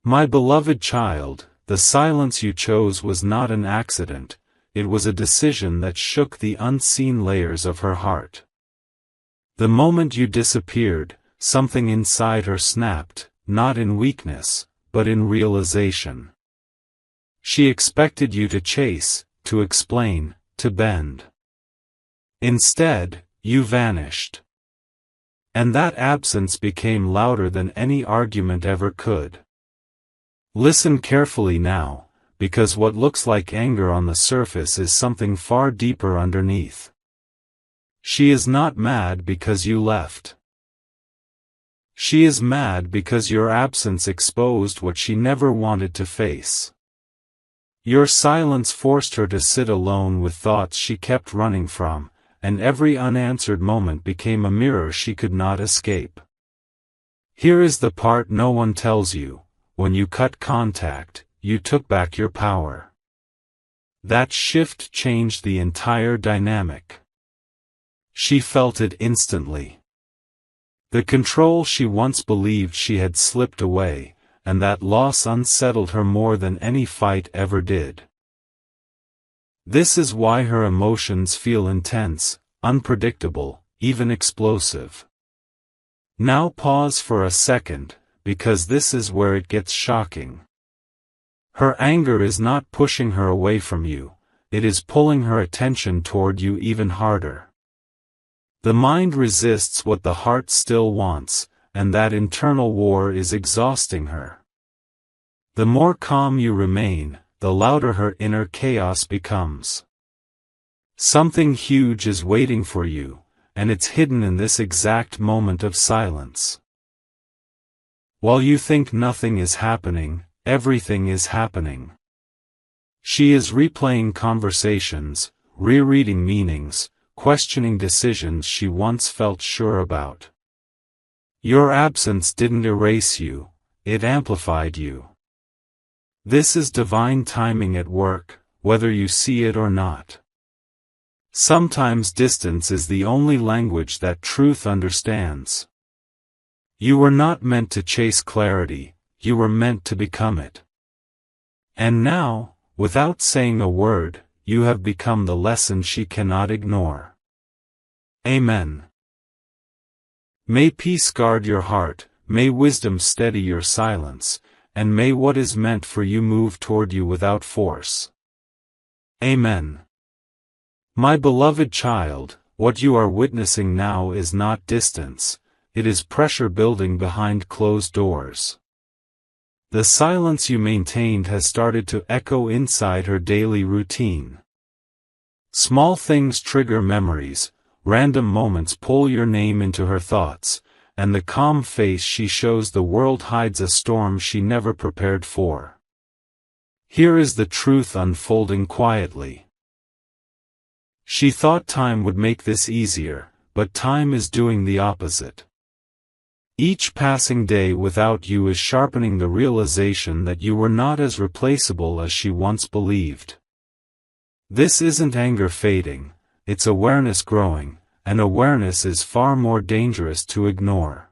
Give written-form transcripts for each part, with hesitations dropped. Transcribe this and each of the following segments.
My beloved child, the silence you chose was not an accident, it was a decision that shook the unseen layers of her heart. The moment you disappeared, something inside her snapped, not in weakness, but in realization. She expected you to chase, to explain, to bend. Instead, you vanished. And that absence became louder than any argument ever could. Listen carefully now, because what looks like anger on the surface is something far deeper underneath. She is not mad because you left. She is mad because your absence exposed what she never wanted to face. Your silence forced her to sit alone with thoughts she kept running from, and every unanswered moment became a mirror she could not escape. Here is the part no one tells you: when you cut contact, you took back your power. That shift changed the entire dynamic. She felt it instantly. The control she once believed she had slipped away, and that loss unsettled her more than any fight ever did. This is why her emotions feel intense, unpredictable, even explosive. Now pause for a second, because this is where it gets shocking. Her anger is not pushing her away from you, it is pulling her attention toward you even harder. The mind resists what the heart still wants, and that internal war is exhausting her. The more calm you remain, the louder her inner chaos becomes. Something huge is waiting for you, and it's hidden in this exact moment of silence. While you think nothing is happening, everything is happening. She is replaying conversations, rereading meanings, questioning decisions she once felt sure about. Your absence didn't erase you, it amplified you. This is divine timing at work, whether you see it or not. Sometimes distance is the only language that truth understands. You were not meant to chase clarity, you were meant to become it. And now, without saying a word, you have become the lesson she cannot ignore. Amen. May peace guard your heart, may wisdom steady your silence, and may what is meant for you move toward you without force. Amen. My beloved child, what you are witnessing now is not distance, it is pressure building behind closed doors. The silence you maintained has started to echo inside her daily routine. Small things trigger memories, random moments pull your name into her thoughts, and the calm face she shows the world hides a storm she never prepared for. Here is the truth unfolding quietly. She thought time would make this easier, but time is doing the opposite. Each passing day without you is sharpening the realization that you were not as replaceable as she once believed. This isn't anger fading, it's awareness growing, and awareness is far more dangerous to ignore.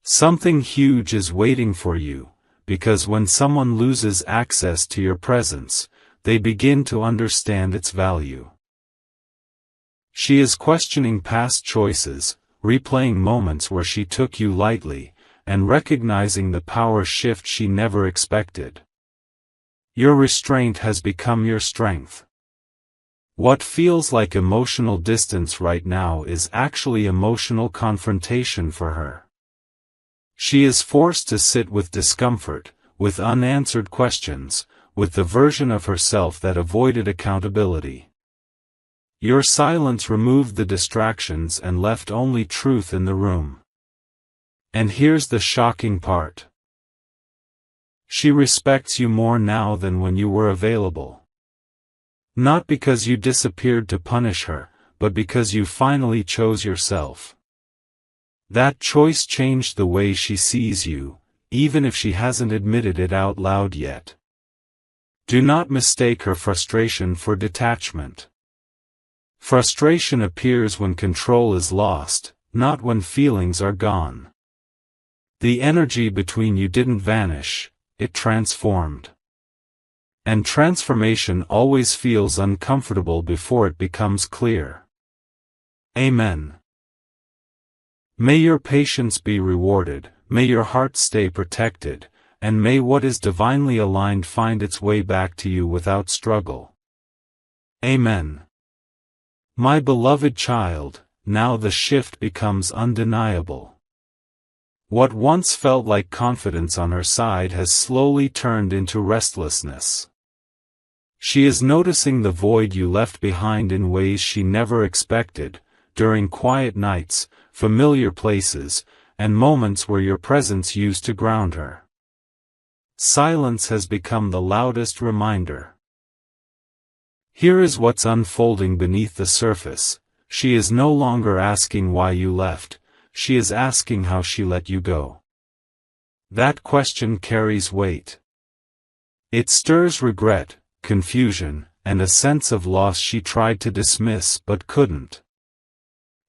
Something huge is waiting for you, because when someone loses access to your presence, they begin to understand its value. She is questioning past choices, replaying moments where she took you lightly, and recognizing the power shift she never expected. Your restraint has become your strength. What feels like emotional distance right now is actually emotional confrontation for her. She is forced to sit with discomfort, with unanswered questions, with the version of herself that avoided accountability. Your silence removed the distractions and left only truth in the room. And here's the shocking part. She respects you more now than when you were available. Not because you disappeared to punish her, but because you finally chose yourself. That choice changed the way she sees you, even if she hasn't admitted it out loud yet. Do not mistake her frustration for detachment. Frustration appears when control is lost, not when feelings are gone. The energy between you didn't vanish, it transformed. And transformation always feels uncomfortable before it becomes clear. Amen. May your patience be rewarded, may your heart stay protected, and may what is divinely aligned find its way back to you without struggle. Amen. My beloved child, now the shift becomes undeniable. What once felt like confidence on her side has slowly turned into restlessness. She is noticing the void you left behind in ways she never expected, during quiet nights, familiar places, and moments where your presence used to ground her. Silence has become the loudest reminder. Here is what's unfolding beneath the surface. She is no longer asking why you left, she is asking how she let you go. That question carries weight. It stirs regret, confusion, and a sense of loss she tried to dismiss but couldn't.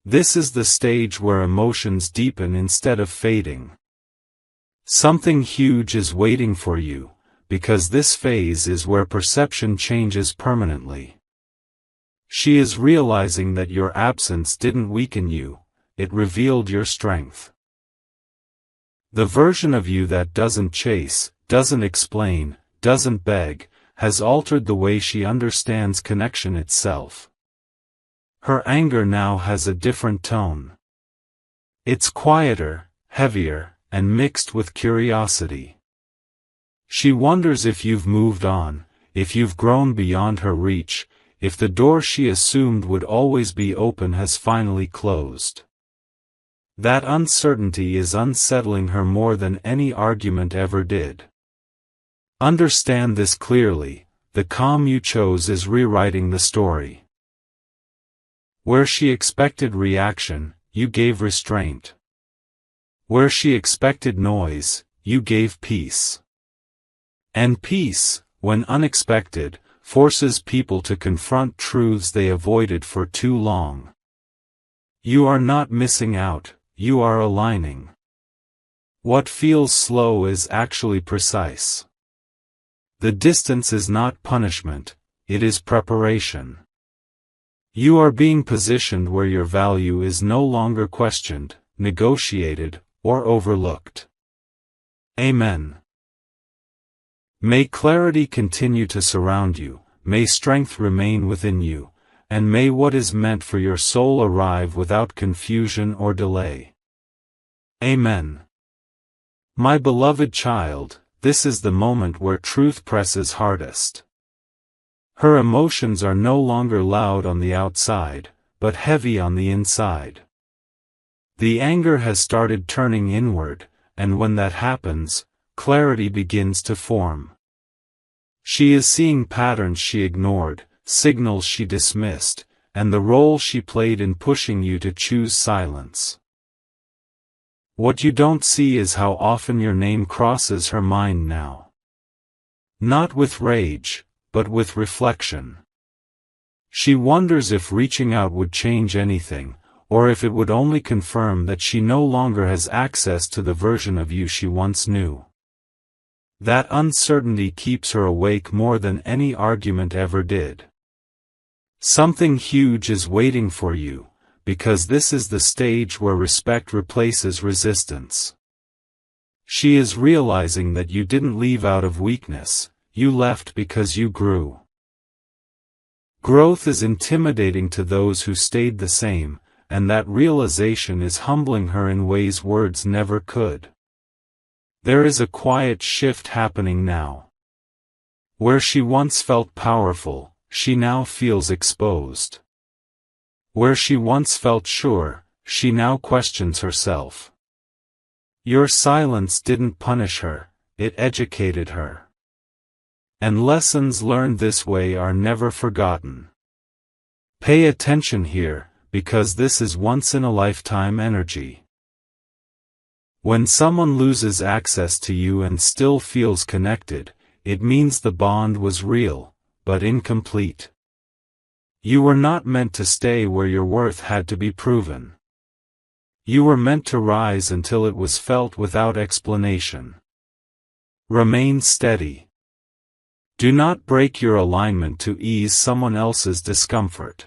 This is the stage where emotions deepen instead of fading. Something huge is waiting for you, because this phase is where perception changes permanently. She is realizing that your absence didn't weaken you, it revealed your strength. The version of you that doesn't chase, doesn't explain, doesn't beg, has altered the way she understands connection itself. Her anger now has a different tone. It's quieter, heavier, and mixed with curiosity. She wonders if you've moved on, if you've grown beyond her reach, if the door she assumed would always be open has finally closed. That uncertainty is unsettling her more than any argument ever did. Understand this clearly, the calm you chose is rewriting the story. Where she expected reaction, you gave restraint. Where she expected noise, you gave peace. And peace, when unexpected, forces people to confront truths they avoided for too long. You are not missing out, you are aligning. What feels slow is actually precise. The distance is not punishment, it is preparation. You are being positioned where your value is no longer questioned, negotiated, or overlooked. Amen. May clarity continue to surround you, may strength remain within you, and may what is meant for your soul arrive without confusion or delay. Amen. My beloved child, this is the moment where truth presses hardest. Her emotions are no longer loud on the outside, but heavy on the inside. The anger has started turning inward, and when that happens, clarity begins to form. She is seeing patterns she ignored, signals she dismissed, and the role she played in pushing you to choose silence. What you don't see is how often your name crosses her mind now. Not with rage, but with reflection. She wonders if reaching out would change anything, or if it would only confirm that she no longer has access to the version of you she once knew. That uncertainty keeps her awake more than any argument ever did. Something huge is waiting for you, because this is the stage where respect replaces resistance. She is realizing that you didn't leave out of weakness, you left because you grew. Growth is intimidating to those who stayed the same, and that realization is humbling her in ways words never could. There is a quiet shift happening now. Where she once felt powerful, she now feels exposed. Where she once felt sure, she now questions herself. Your silence didn't punish her, it educated her. And lessons learned this way are never forgotten. Pay attention here, because this is once-in-a-lifetime energy. When someone loses access to you and still feels connected, it means the bond was real, but incomplete. You were not meant to stay where your worth had to be proven. You were meant to rise until it was felt without explanation. Remain steady. Do not break your alignment to ease someone else's discomfort.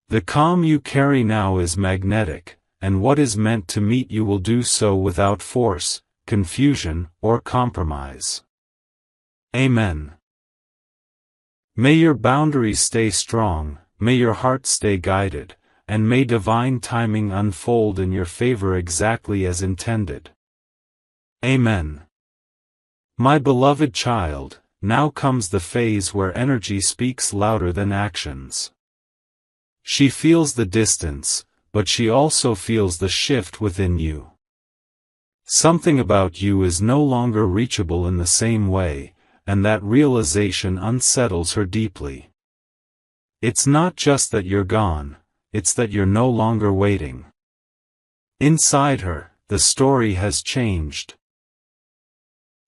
The calm you carry now is magnetic, and what is meant to meet you will do so without force, confusion, or compromise. Amen. May your boundaries stay strong, may your heart stay guided, and may divine timing unfold in your favor exactly as intended. Amen. My beloved child, now comes the phase where energy speaks louder than actions. She feels the distance, but she also feels the shift within you. Something about you is no longer reachable in the same way, and that realization unsettles her deeply. It's not just that you're gone, it's that you're no longer waiting. Inside her, the story has changed.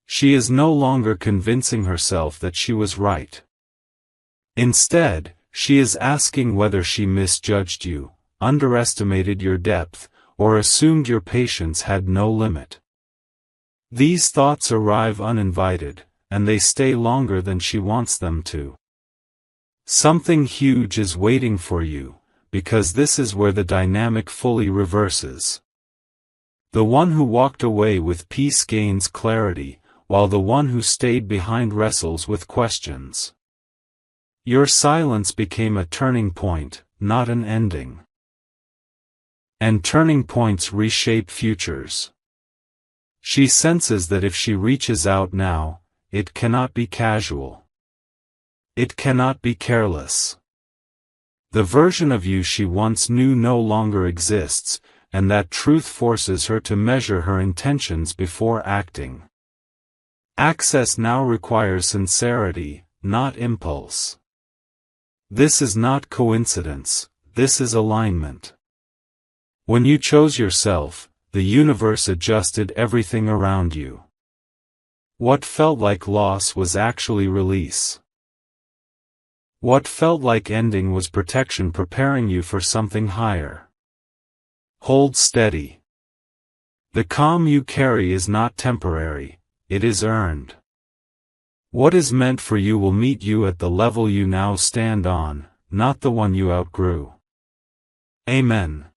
She is no longer convincing herself that she was right. Instead, she is asking whether she misjudged you, underestimated your depth, or assumed your patience had no limit. These thoughts arrive uninvited, and they stay longer than she wants them to. Something huge is waiting for you, because this is where the dynamic fully reverses. The one who walked away with peace gains clarity, while the one who stayed behind wrestles with questions. Your silence became a turning point, not an ending. And turning points reshape futures. She senses that if she reaches out now, it cannot be casual. It cannot be careless. The version of you she once knew no longer exists, and that truth forces her to measure her intentions before acting. Access now requires sincerity, not impulse. This is not coincidence, this is alignment. When you chose yourself, the universe adjusted everything around you. What felt like loss was actually release. What felt like ending was protection preparing you for something higher. Hold steady. The calm you carry is not temporary, it is earned. What is meant for you will meet you at the level you now stand on, not the one you outgrew. Amen.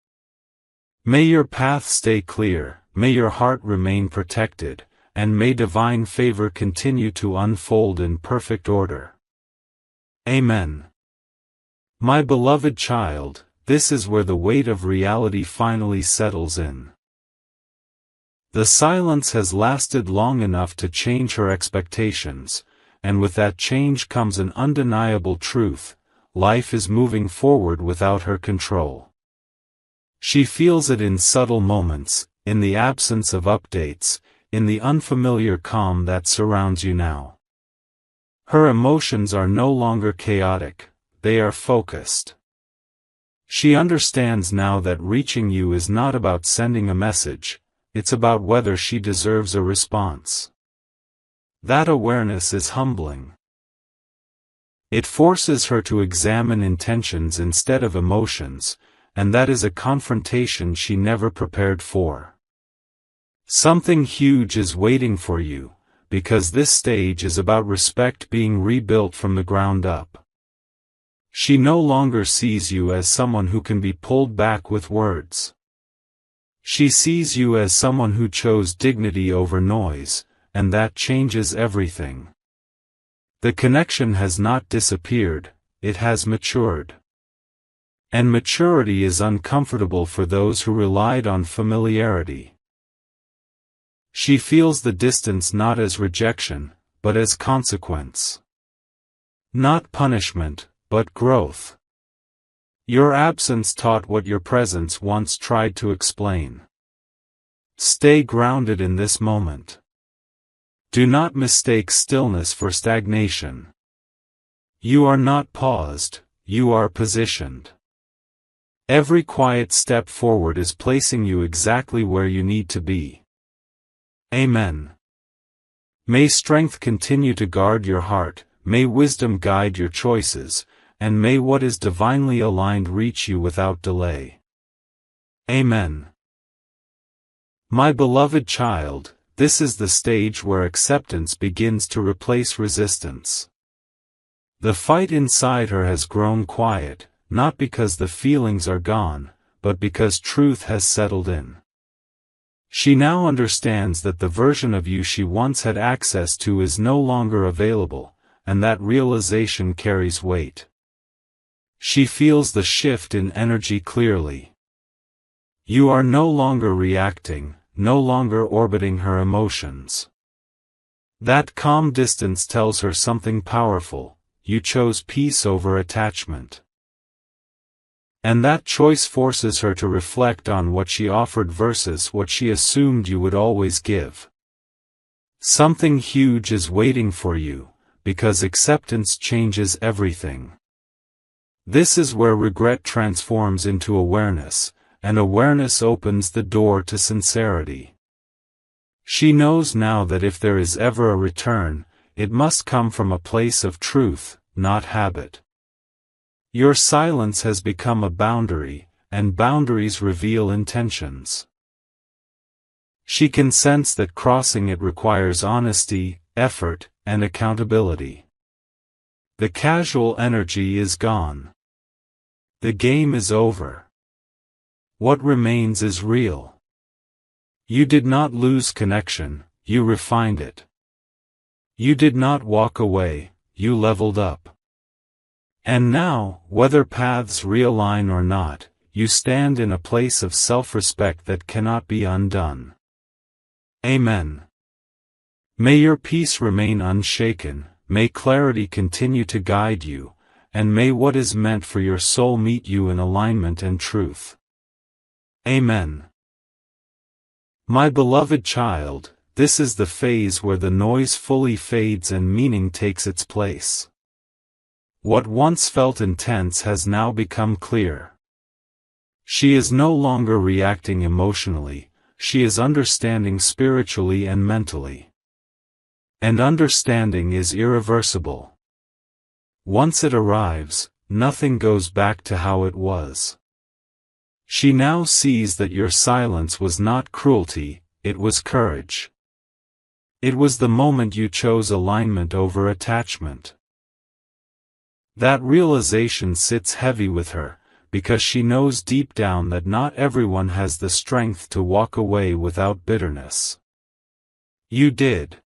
May your path stay clear, may your heart remain protected, and may divine favor continue to unfold in perfect order. Amen. My beloved child, this is where the weight of reality finally settles in. The silence has lasted long enough to change her expectations, and with that change comes an undeniable truth: life is moving forward without her control. She feels it in subtle moments, in the absence of updates, in the unfamiliar calm that surrounds you now. Her emotions are no longer chaotic, they are focused. She understands now that reaching you is not about sending a message, it's about whether she deserves a response. That awareness is humbling. It forces her to examine intentions instead of emotions, and that is a confrontation she never prepared for. Something huge is waiting for you, because this stage is about respect being rebuilt from the ground up. She no longer sees you as someone who can be pulled back with words. She sees you as someone who chose dignity over noise, and that changes everything. The connection has not disappeared, it has matured. And maturity is uncomfortable for those who relied on familiarity. She feels the distance not as rejection, but as consequence. Not punishment, but growth. Your absence taught what your presence once tried to explain. Stay grounded in this moment. Do not mistake stillness for stagnation. You are not paused, you are positioned. Every quiet step forward is placing you exactly where you need to be. Amen. May strength continue to guard your heart, may wisdom guide your choices, and may what is divinely aligned reach you without delay. Amen. My beloved child, this is the stage where acceptance begins to replace resistance. The fight inside her has grown quiet, not because the feelings are gone, but because truth has settled in. She now understands that the version of you she once had access to is no longer available, and that realization carries weight. She feels the shift in energy clearly. You are no longer reacting, no longer orbiting her emotions. That calm distance tells her something powerful: you chose peace over attachment. And that choice forces her to reflect on what she offered versus what she assumed you would always give. Something huge is waiting for you, because acceptance changes everything. This is where regret transforms into awareness, and awareness opens the door to sincerity. She knows now that if there is ever a return, it must come from a place of truth, not habit. Your silence has become a boundary, and boundaries reveal intentions. She can sense that crossing it requires honesty, effort, and accountability. The casual energy is gone. The game is over. What remains is real. You did not lose connection, you refined it. You did not walk away, you leveled up. And now, whether paths realign or not, you stand in a place of self-respect that cannot be undone. Amen. May your peace remain unshaken, may clarity continue to guide you, and may what is meant for your soul meet you in alignment and truth. Amen. My beloved child, this is the phase where the noise fully fades and meaning takes its place. What once felt intense has now become clear. She is no longer reacting emotionally, she is understanding spiritually and mentally. And understanding is irreversible. Once it arrives, nothing goes back to how it was. She now sees that your silence was not cruelty, it was courage. It was the moment you chose alignment over attachment. That realization sits heavy with her, because she knows deep down that not everyone has the strength to walk away without bitterness. You did.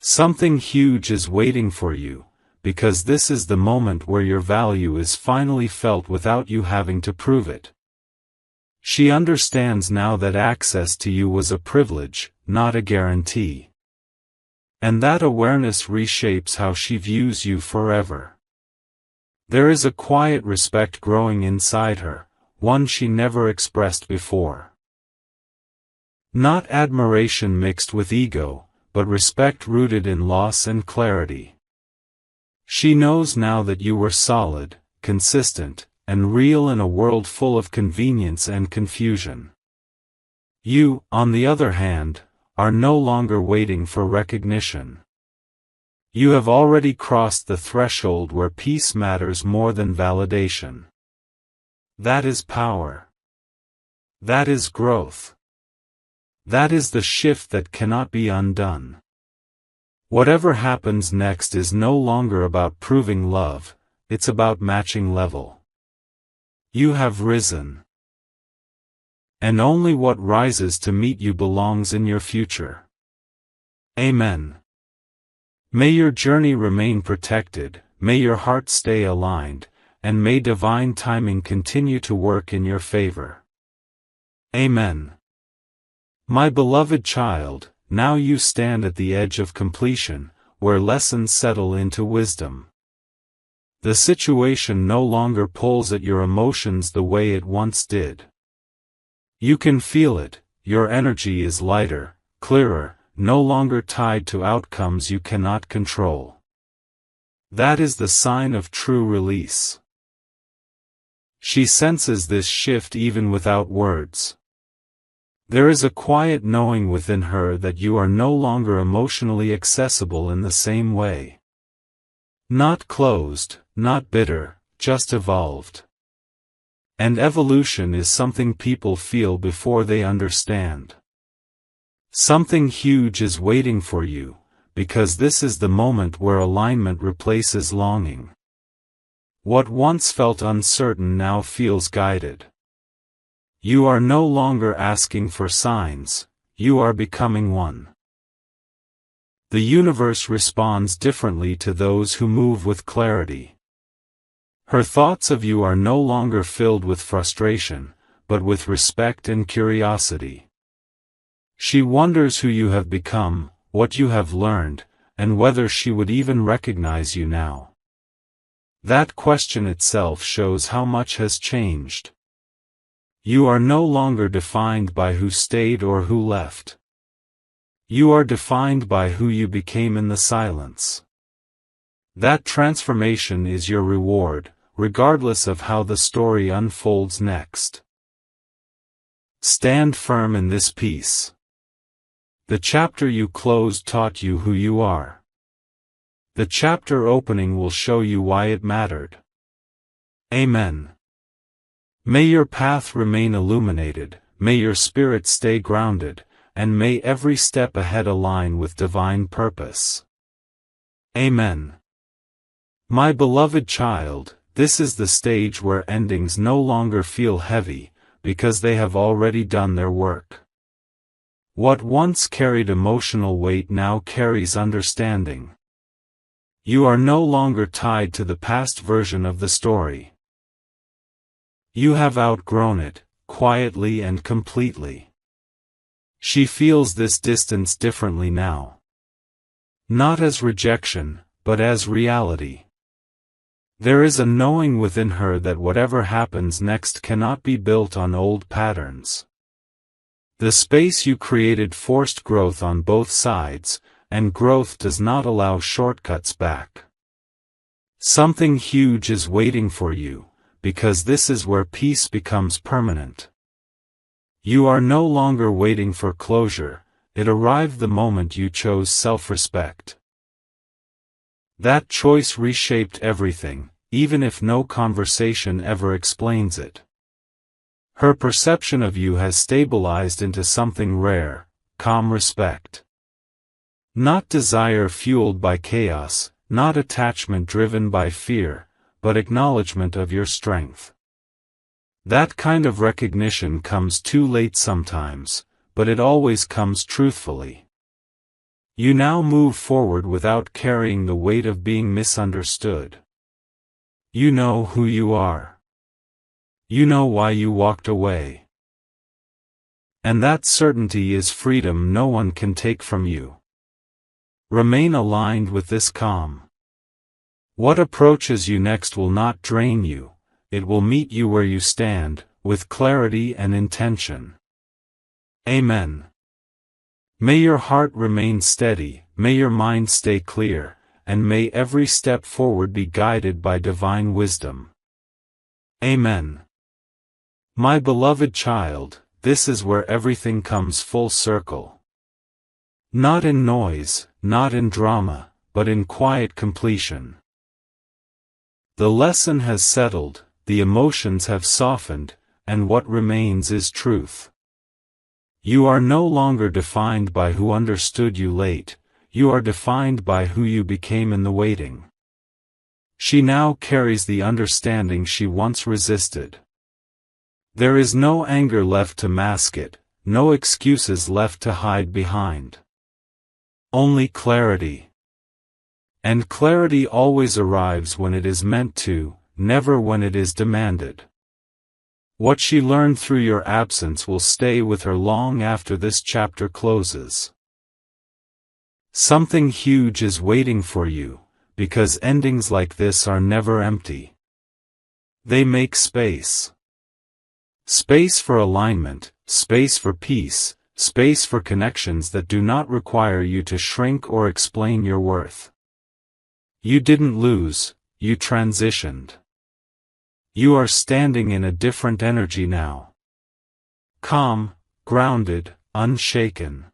Something huge is waiting for you, because this is the moment where your value is finally felt without you having to prove it. She understands now that access to you was a privilege, not a guarantee. And that awareness reshapes how she views you forever. There is a quiet respect growing inside her, one she never expressed before. Not admiration mixed with ego, but respect rooted in loss and clarity. She knows now that you were solid, consistent, and real in a world full of convenience and confusion. You, on the other hand, are no longer waiting for recognition. You have already crossed the threshold where peace matters more than validation. That is power. That is growth. That is the shift that cannot be undone. Whatever happens next is no longer about proving love, it's about matching level. You have risen. And only what rises to meet you belongs in your future. Amen. May your journey remain protected, may your heart stay aligned, and may divine timing continue to work in your favor. Amen. My beloved child, now you stand at the edge of completion, where lessons settle into wisdom. The situation no longer pulls at your emotions the way it once did. You can feel it, your energy is lighter, clearer, no longer tied to outcomes you cannot control. That is the sign of true release. She senses this shift even without words. There is a quiet knowing within her that you are no longer emotionally accessible in the same way. Not closed, not bitter, just evolved. And evolution is something people feel before they understand. Something huge is waiting for you, because this is the moment where alignment replaces longing. What once felt uncertain now feels guided. You are no longer asking for signs, you are becoming one. The universe responds differently to those who move with clarity. Her thoughts of you are no longer filled with frustration, but with respect and curiosity. She wonders who you have become, what you have learned, and whether she would even recognize you now. That question itself shows how much has changed. You are no longer defined by who stayed or who left. You are defined by who you became in the silence. That transformation is your reward, regardless of how the story unfolds next. Stand firm in this peace. The chapter you closed taught you who you are. The chapter opening will show you why it mattered. Amen. May your path remain illuminated, may your spirit stay grounded, and may every step ahead align with divine purpose. Amen. My beloved child, this is the stage where endings no longer feel heavy, because they have already done their work. What once carried emotional weight now carries understanding. You are no longer tied to the past version of the story. You have outgrown it, quietly and completely. She feels this distance differently now. Not as rejection, but as reality. There is a knowing within her that whatever happens next cannot be built on old patterns. The space you created forced growth on both sides, and growth does not allow shortcuts back. Something huge is waiting for you, because this is where peace becomes permanent. You are no longer waiting for closure, it arrived the moment you chose self-respect. That choice reshaped everything, even if no conversation ever explains it. Her perception of you has stabilized into something rare, calm respect. Not desire fueled by chaos, not attachment driven by fear, but acknowledgement of your strength. That kind of recognition comes too late sometimes, but it always comes truthfully. You now move forward without carrying the weight of being misunderstood. You know who you are. You know why you walked away. And that certainty is freedom no one can take from you. Remain aligned with this calm. What approaches you next will not drain you, it will meet you where you stand, with clarity and intention. Amen. May your heart remain steady, may your mind stay clear, and may every step forward be guided by divine wisdom. Amen. My beloved child, this is where everything comes full circle. Not in noise, not in drama, but in quiet completion. The lesson has settled, the emotions have softened, and what remains is truth. You are no longer defined by who understood you late, you are defined by who you became in the waiting. She now carries the understanding she once resisted. There is no anger left to mask it, no excuses left to hide behind. Only clarity. And clarity always arrives when it is meant to, never when it is demanded. What she learned through your absence will stay with her long after this chapter closes. Something huge is waiting for you, because endings like this are never empty. They make space. Space for alignment, space for peace, space for connections that do not require you to shrink or explain your worth. You didn't lose, you transitioned. You are standing in a different energy now. Calm, grounded, unshaken.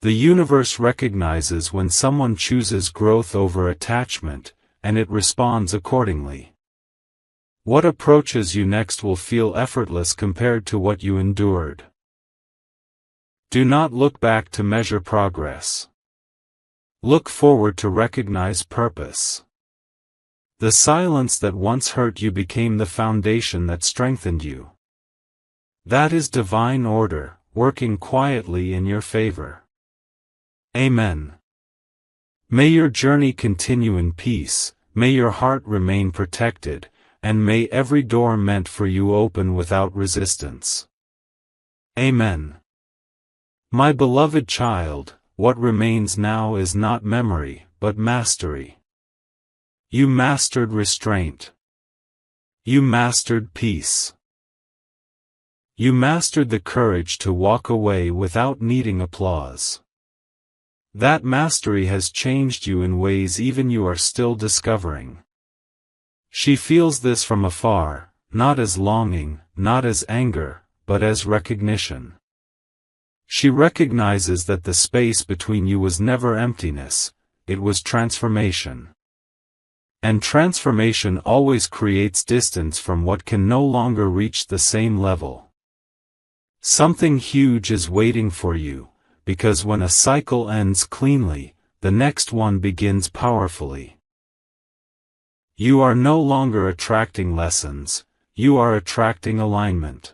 The universe recognizes when someone chooses growth over attachment, and it responds accordingly. What approaches you next will feel effortless compared to what you endured. Do not look back to measure progress. Look forward to recognize purpose. The silence that once hurt you became the foundation that strengthened you. That is divine order, working quietly in your favor. Amen. May your journey continue in peace, may your heart remain protected, and may every door meant for you open without resistance. Amen. My beloved child, what remains now is not memory, but mastery. You mastered restraint. You mastered peace. You mastered the courage to walk away without needing applause. That mastery has changed you in ways even you are still discovering. She feels this from afar, not as longing, not as anger, but as recognition. She recognizes that the space between you was never emptiness, it was transformation. And transformation always creates distance from what can no longer reach the same level. Something huge is waiting for you, because when a cycle ends cleanly, the next one begins powerfully. You are no longer attracting lessons, you are attracting alignment.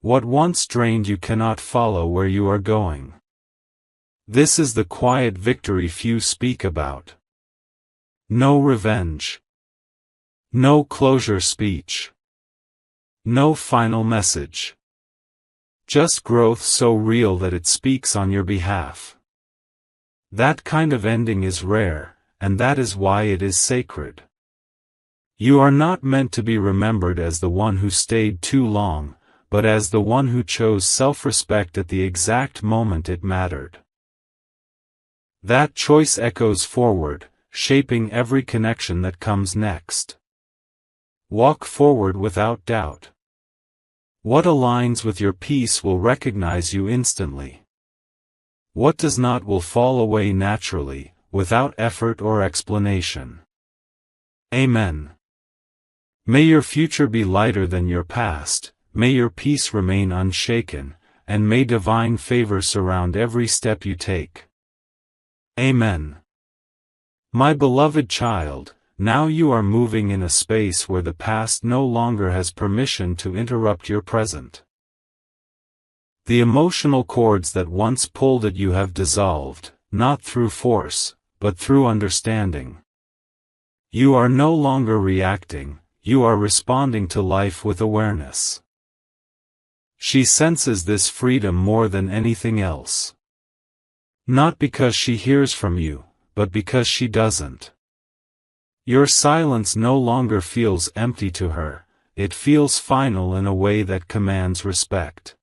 What once drained you cannot follow where you are going. This is the quiet victory few speak about. No revenge. No closure speech. No final message. Just growth so real that it speaks on your behalf. That kind of ending is rare, and that is why it is sacred. You are not meant to be remembered as the one who stayed too long, but as the one who chose self-respect at the exact moment it mattered. That choice echoes forward, shaping every connection that comes next. Walk forward without doubt. What aligns with your peace will recognize you instantly. What does not will fall away naturally, without effort or explanation. Amen. May your future be lighter than your past, may your peace remain unshaken, and may divine favor surround every step you take. Amen. My beloved child, now you are moving in a space where the past no longer has permission to interrupt your present. The emotional cords that once pulled at you have dissolved, not through force, but through understanding. You are no longer reacting, you are responding to life with awareness. She senses this freedom more than anything else. Not because she hears from you, but because she doesn't. Your silence no longer feels empty to her, it feels final in a way that commands respect.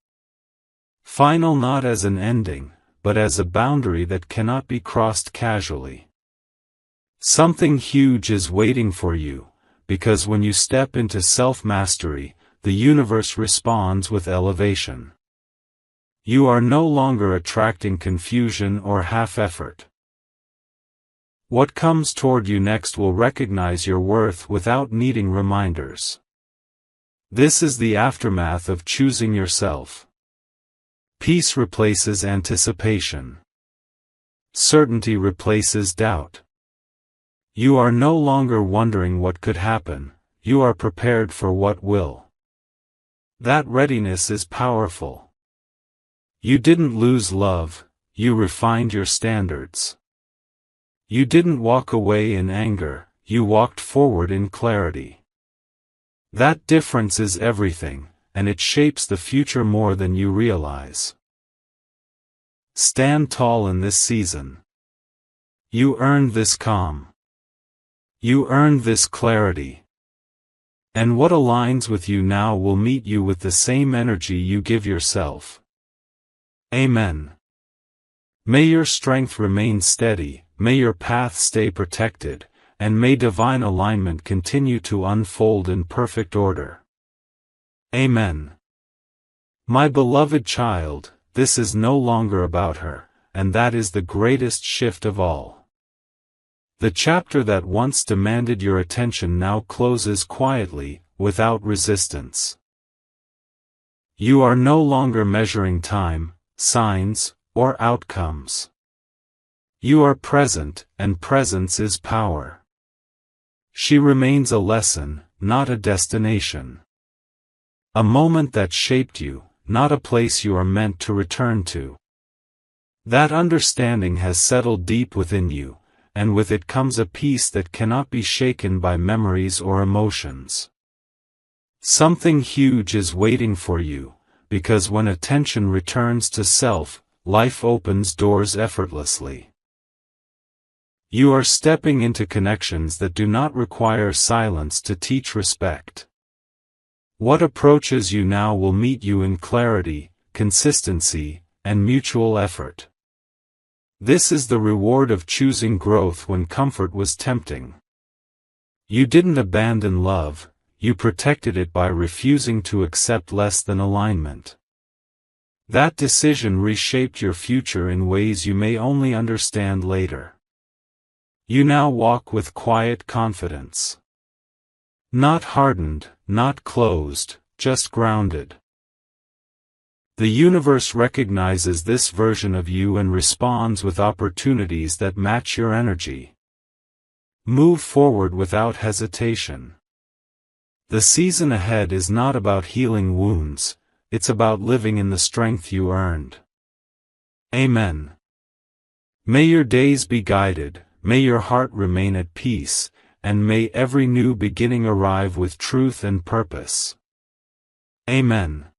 Final not as an ending, but as a boundary that cannot be crossed casually. Something huge is waiting for you, because when you step into self-mastery, the universe responds with elevation. You are no longer attracting confusion or half-effort. What comes toward you next will recognize your worth without needing reminders. This is the aftermath of choosing yourself. Peace replaces anticipation. Certainty replaces doubt. You are no longer wondering what could happen, you are prepared for what will. That readiness is powerful. You didn't lose love, you refined your standards. You didn't walk away in anger, you walked forward in clarity. That difference is everything, and it shapes the future more than you realize. Stand tall in this season. You earned this calm. You earned this clarity. And what aligns with you now will meet you with the same energy you give yourself. Amen. May your strength remain steady, may your path stay protected, and may divine alignment continue to unfold in perfect order. Amen. My beloved child, this is no longer about her, and that is the greatest shift of all. The chapter that once demanded your attention now closes quietly, without resistance. You are no longer measuring time, signs, or outcomes. You are present, and presence is power. She remains a lesson, not a destination. A moment that shaped you, not a place you are meant to return to. That understanding has settled deep within you, and with it comes a peace that cannot be shaken by memories or emotions. Something huge is waiting for you, because when attention returns to self, life opens doors effortlessly. You are stepping into connections that do not require silence to teach respect. What approaches you now will meet you in clarity, consistency, and mutual effort. This is the reward of choosing growth when comfort was tempting. You didn't abandon love, you protected it by refusing to accept less than alignment. That decision reshaped your future in ways you may only understand later. You now walk with quiet confidence. Not hardened, not closed, just grounded. The universe recognizes this version of you and responds with opportunities that match your energy. Move forward without hesitation. The season ahead is not about healing wounds, it's about living in the strength you earned. Amen. May your days be guided, may your heart remain at peace, and may every new beginning arrive with truth and purpose. Amen.